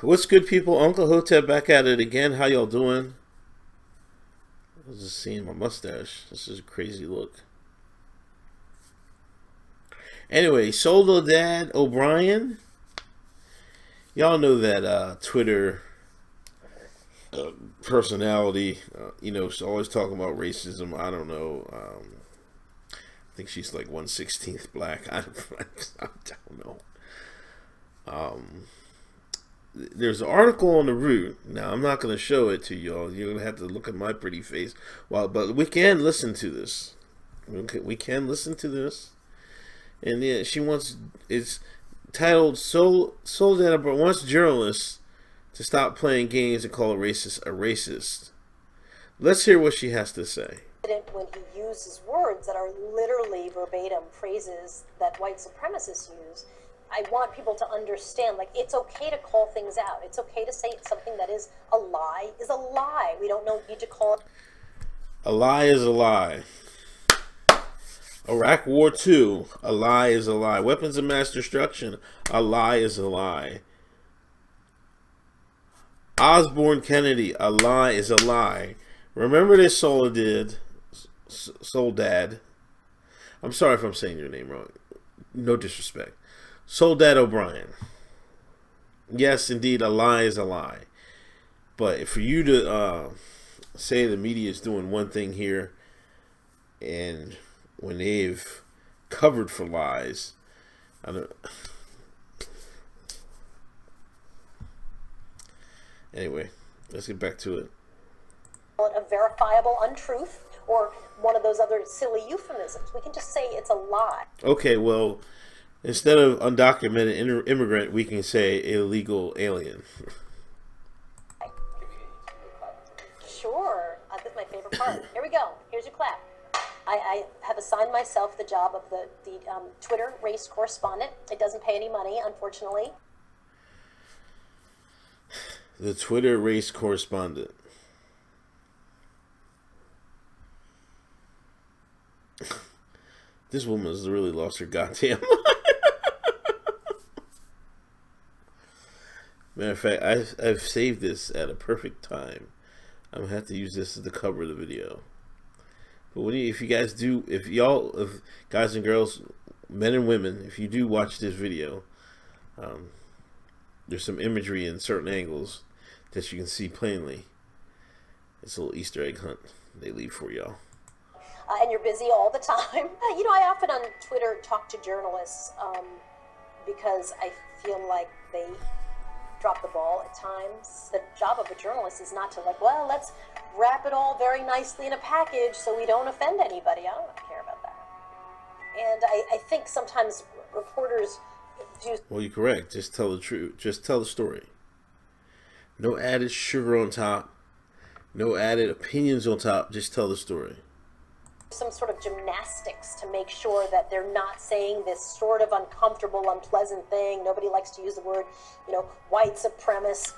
What's good, people? Uncle Hotep back at it again. How y'all doing? I was just seeing my mustache. This is a crazy look. Anyway, Soledad O'Brien. Y'all know that Twitter personality. She's always talking about racism. I don't know. I think she's like 1/16 black. I don't know. There's an article on the Root. Now, I'm not going to show it to y'all. You're going to have to look at my pretty face. But we can listen to this. We can listen to this. And yeah, it's titled Soledad wants journalists to stop playing games and call a racist. Let's hear what she has to say. When he uses words that are literally verbatim phrases that white supremacists use, I want people to understand, like, it's okay to call things out. It's okay to say something that is a lie is a lie. We don't need to call it. A lie is a lie. Iraq War II, a lie is a lie. Weapons of mass destruction, a lie is a lie. Osborne Kennedy, a lie is a lie. Remember this, Soledad. I'm sorry if I'm saying your name wrong. No disrespect. Soledad O'Brien. Yes, indeed, a lie is a lie. But for you to say the media is doing one thing here, and when they've covered for lies, I don't. Anyway, let's get back to it. A verifiable untruth or one of those other silly euphemisms. We can just say it's a lie. Okay, well, instead of undocumented immigrant, we can say illegal alien. Sure. That's my favorite part. Here we go. Here's your clap. I have assigned myself the job of the Twitter race correspondent. It doesn't pay any money, unfortunately. The Twitter race correspondent. This woman has really lost her goddamn mind. Matter of fact, I've saved this at a perfect time. I'm gonna have to use this as the cover of the video. But if guys and girls, men and women, if you do watch this video, there's some imagery in certain angles that you can see plainly. It's a little Easter egg hunt they leave for y'all. And you're busy all the time. I often on Twitter talk to journalists because I feel like they drop the ball at times. The job of a journalist is not to let's wrap it all very nicely in a package so we don't offend anybody. I don't care about that. And I think sometimes reporters do. Well, you're correct. Just tell the truth. Just tell the story. No added sugar on top. No added opinions on top. Just tell the story. Some sort of gymnastics to make sure that they're not saying this sort of uncomfortable, unpleasant thing. Nobody likes to use the word, white supremacist,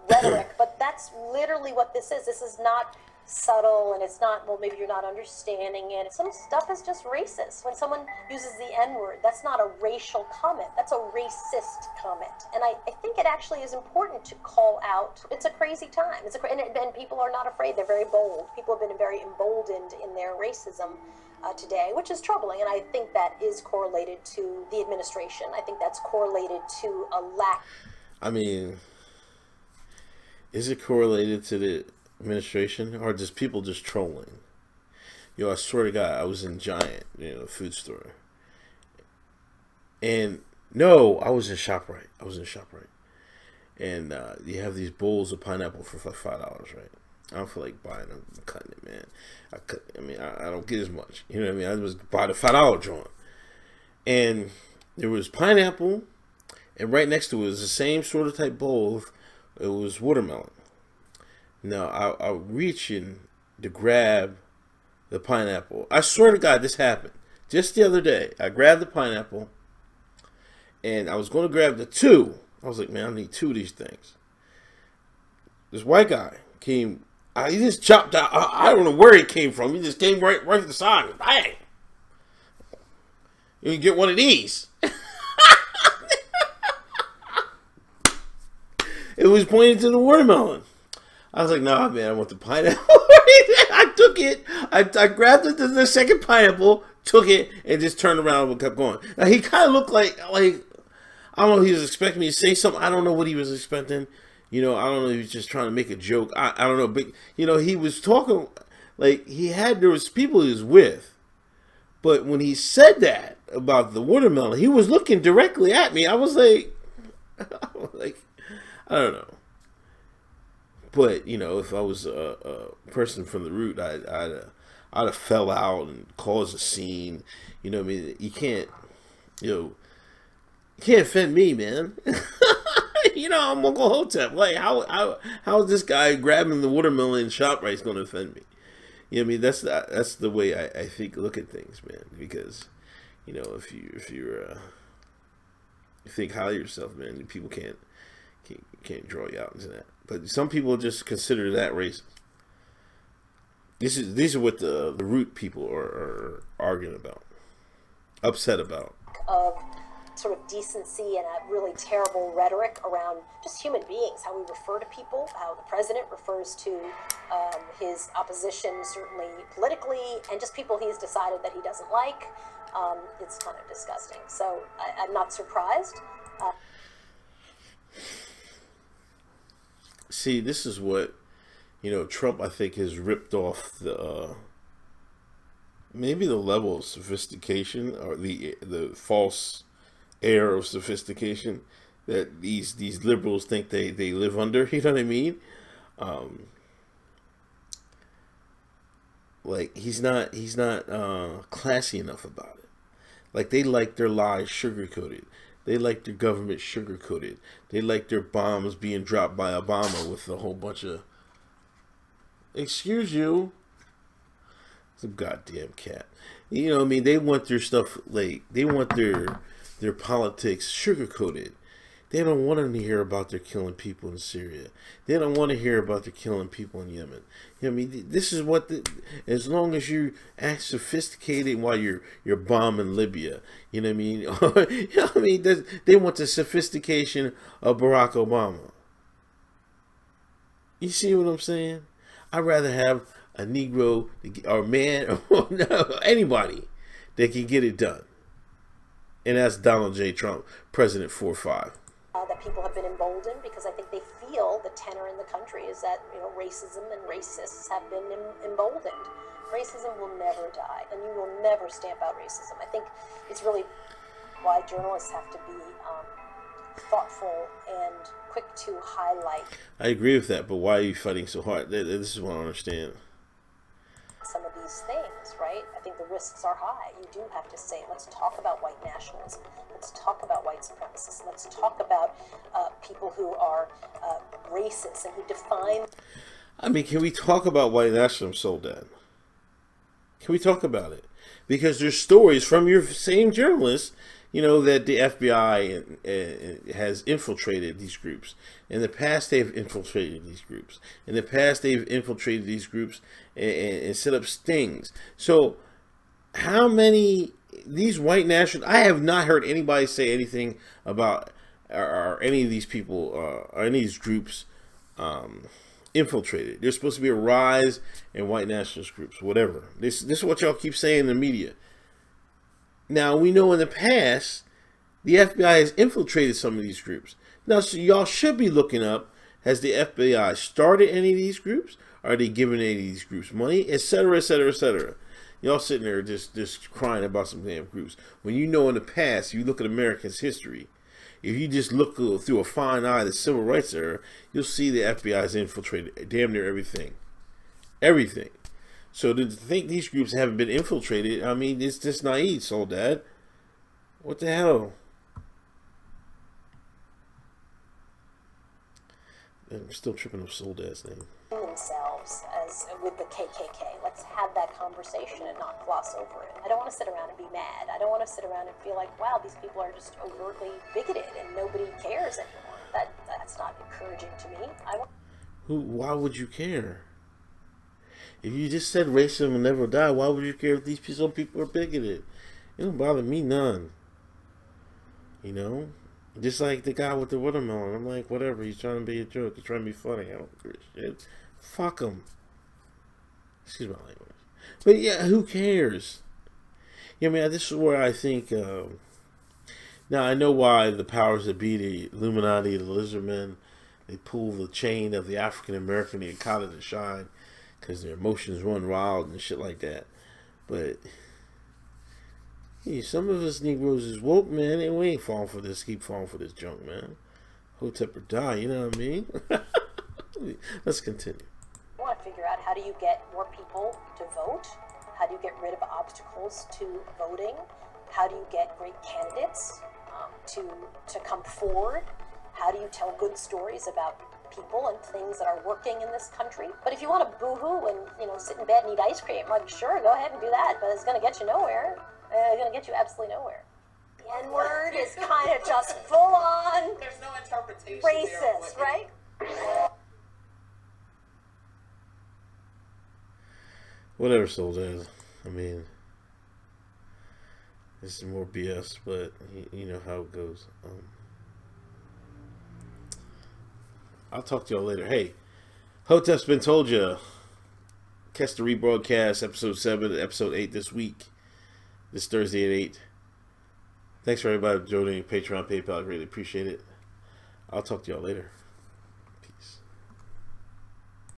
rhetoric, but that's literally what this is. This is not subtle, and it's not, well, maybe you're not understanding it. Some stuff is just racist. When someone uses the N-word, that's not a racial comment. That's a racist comment. And I think it actually is important to call out. It's a crazy time. And people are not afraid. They're very bold. People have been very emboldened in their racism today, which is troubling. And I think that is correlated to the administration. I think that's correlated to a lack. I mean, is it correlated to the administration or just people just trolling? I swear to God, I was in Giant, food store, and no, I was in ShopRite. And you have these bowls of pineapple for like $5, right? I don't feel like buying them. I'm cutting it, man. I don't get as much. You know what I mean? I was buy the $5 joint, and there was pineapple, and right next to it was the same sort of type bowl. It was watermelon. Now, I reach in to grab the pineapple. I swear to God, this happened. Just the other day, I grabbed the pineapple, and I was going to grab the two. I was like, man, I need two of these things. This white guy came. He just chopped out. I don't know where he came from. He just came right from the side. Bang! You can get one of these. It was pointing to the watermelon. I was like, nah, man, I want the pineapple. I took it. I grabbed the second pineapple, took it, and just turned around and kept going. Now, he kind of looked like, I don't know if he was expecting me to say something. I don't know what he was expecting. You know, I don't know if he was just trying to make a joke. I don't know. But, you know, he was talking, like, there was people he was with. But when he said that about the watermelon, he was looking directly at me. I was like, I don't know. But, you know, if I was a person from the root, I'd have fell out and caused a scene. You know what I mean? You can't offend me, man. You know, I'm Uncle Hotep. Like, how is this guy grabbing the watermelon in ShopRite's going to offend me? You know what I mean? That's the way I think, look at things, man. Because, you know, if you think highly of yourself, man, people can't draw you out into that. But some people just consider that racist. These are what the root people are arguing about, upset about. Of sort of decency and a really terrible rhetoric around just human beings, how we refer to people, how the president refers to his opposition, certainly politically, and just people he's decided that he doesn't like. It's kind of disgusting. So I'm not surprised. See, this is what, you know, Trump, I think, has ripped off the maybe the level of sophistication, or the false air of sophistication that these liberals think they live under. You know what I mean? Like, he's not classy enough about it. Like, they like their lies sugar-coated. They like their government sugar-coated. They like their bombs being dropped by Obama with a whole bunch of, excuse you, some goddamn cat. You know what I mean? They want their stuff, like, they want their politics sugar-coated. They don't want to hear about their killing people in Syria. They don't want to hear about their killing people in Yemen. You know what I mean? This is what, as long as you act sophisticated while you're bombing Libya, you know what I mean? You know what I mean? They want the sophistication of Barack Obama. You see what I'm saying? I'd rather have a Negro or man or anybody that can get it done. And that's Donald J. Trump, President 4-5. That people have been emboldened because I think they feel the tenor in the country is that, you know, racism and racists have been emboldened. Racism will never die, and you will never stamp out racism. I think it's really why journalists have to be thoughtful and quick to highlight. I agree with that, but why are you fighting so hard? This is what I don't understand. Some of these things, right? I think the risks are high. You do have to say, let's talk about white nationalism. Let's talk about white supremacists. Let's talk about people who are racist and who define. I mean, can we talk about white nationalism, Soledad? Can we talk about it? Because there's stories from your same journalists, you know, that the FBI has infiltrated these groups. In the past, they've infiltrated these groups. In the past, they've infiltrated these groups and set up stings. So, how many these white nationalists? I have not heard anybody say anything about or any of these people or any of these groups infiltrated. There's supposed to be a rise in white nationalist groups, whatever. This is what y'all keep saying in the media. Now, we know in the past, the FBI has infiltrated some of these groups. Now, so y'all should be looking up, has the FBI started any of these groups? Are they giving any of these groups money? Etc., etc., etc. Y'all sitting there just crying about some damn groups. When you know in the past, you look at America's history, if you just look through a fine eye the civil rights era, you'll see the FBI has infiltrated damn near everything. Everything. So to think these groups haven't been infiltrated, I mean, it's just naive, Soledad. What the hell? I'm still tripping up Soledad's name. Themselves as with the KKK. Let's have that conversation and not gloss over it. I don't want to sit around and be mad. I don't want to sit around and feel like, wow, these people are just overtly bigoted and nobody cares anymore. That's not encouraging to me. Why would you care? If you just said racism will never die, why would you care if some people are bigoted? It don't bother me none. You know? Just like the guy with the watermelon. I'm like, whatever. He's trying to be a joke. He's trying to be funny. I don't give a shit. Fuck him. Excuse my language. But yeah, who cares? Yeah, I mean, this is where I think. Now I know why the powers that be, the Illuminati, the Lizardmen, they pull the chain of the African American, they caught it to shine, because their emotions run wild and shit like that. But hey, some of us Negroes is woke, man, and we ain't falling for this. Keep falling for this junk, man. Hotep or die, you know what I mean? Let's continue. I want to figure out, how do you get more people to vote? How do you get rid of obstacles to voting? How do you get great candidates to come forward? How do you tell good stories about people and things that are working in this country? But if you want to boo-hoo and, you know, sit in bed and eat ice cream, like, sure, go ahead and do that, but it's going to get you nowhere. It's going to get you absolutely nowhere. The N-word is kind of just full-on There's no interpretation racist, there, right? Whatever, Soledad. I mean, this is more BS, but you know how it goes. I'll talk to y'all later. Hey, Hotep's been told ya. Catch the rebroadcast, episode 7, episode 8 this week. This Thursday at 8. Thanks for everybody donating Patreon, PayPal. I greatly appreciate it. I'll talk to y'all later.